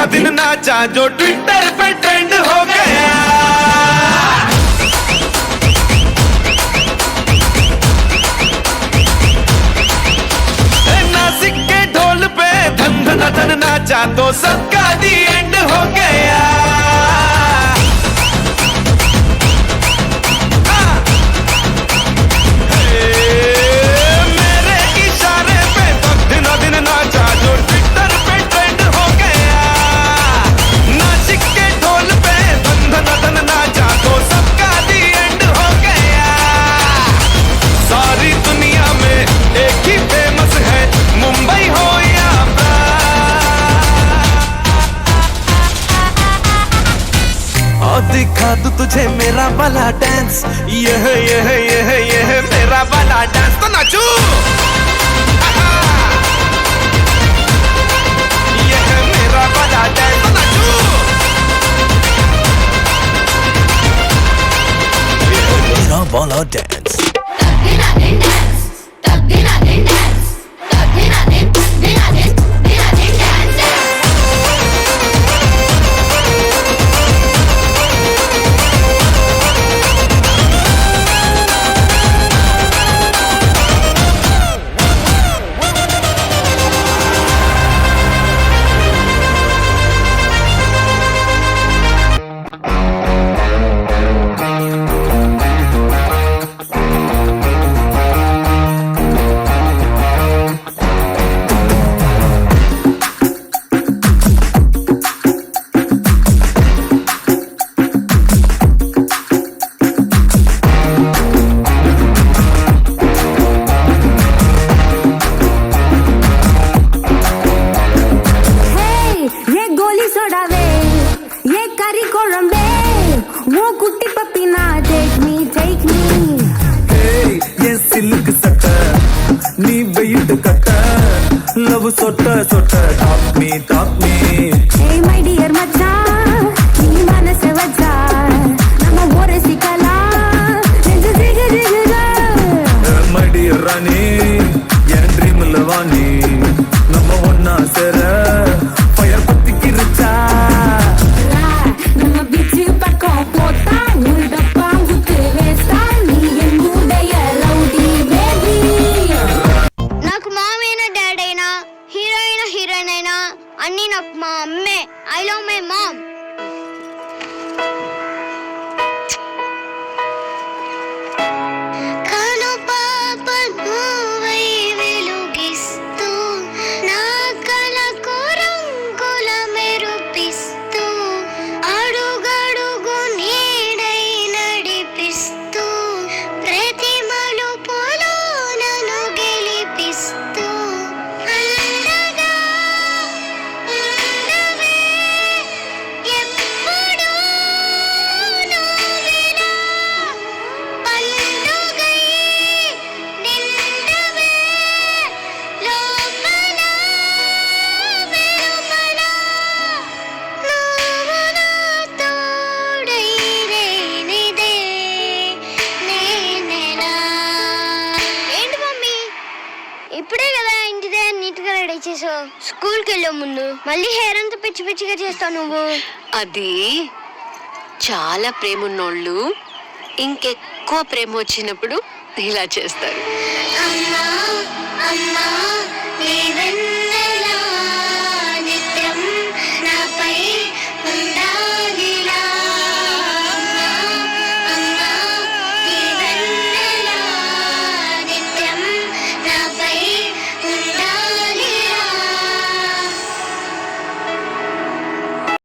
दिन नाचा जो ट्विटर पे ट्रेंड हो गया। नासिक के ढोल पे धन धन धन नाचा तो सबका दी एंड हो गया। मेरे इशारे पे तो दिन दिन नाचा जो ट्विटर पे ट्रेंड हो गया। नासिक के ढोल पे धन धन धन नाचा तो सबका दी एंड हो गया। सारी दुनिया में एक ही फेमस है, मुंबई हो या और दिखा दूं तुझे मेरा वाला डांस। ये है मेरा वाला डांस, तो नाचू। ये है मेरा वाला डांस, तो नाचू। ये है मेरा वाला dance. Love sota sota top me hey my dear macha nee manase vacha nama ore sikala jiga jiga my dear rani yan dream lavani nama onna sera fire patti kircha nama bichi pakko pota nulda pangu tevesta nee enudaya rowdy baby నాకు మామేనా dad అయినా heroine అయినా అన్నీ నాకు మా అమ్మే. I love my mom. కను పాప నువ్వై వెలుగిస్తూ నా కలకు రంగుల మెరుపిస్తూ అడుగడుగు నీడై నడిపిస్తూ ప్రతి మలుపులో నన్ను గెలిపిస్తూ అండగా ఉండవే ఎప్పుడూ నువ్వెలా పండుగై నిండవే లోపల వెలుపల నువ్వు నా తోడై లేనిదే నేనెలా. ఏంటి మమ్మీ, ఇప్పుడే కదా ఇంటి దగ్గర నీట్ గా రెడీ చేసావు. స్కూల్కి వెళ్ళే ముందు మళ్ళీ హెయిర్ అంతా పిచ్చి పిచ్చిగా చేస్తావు నువ్వు. అది చాలా ప్రేమ ఉన్నోళ్ళు ఇంకెక్కువ ప్రేమ వచ్చినప్పుడు ఇలా చేస్తారు. అమ్మా అమ్మా నీవెన్న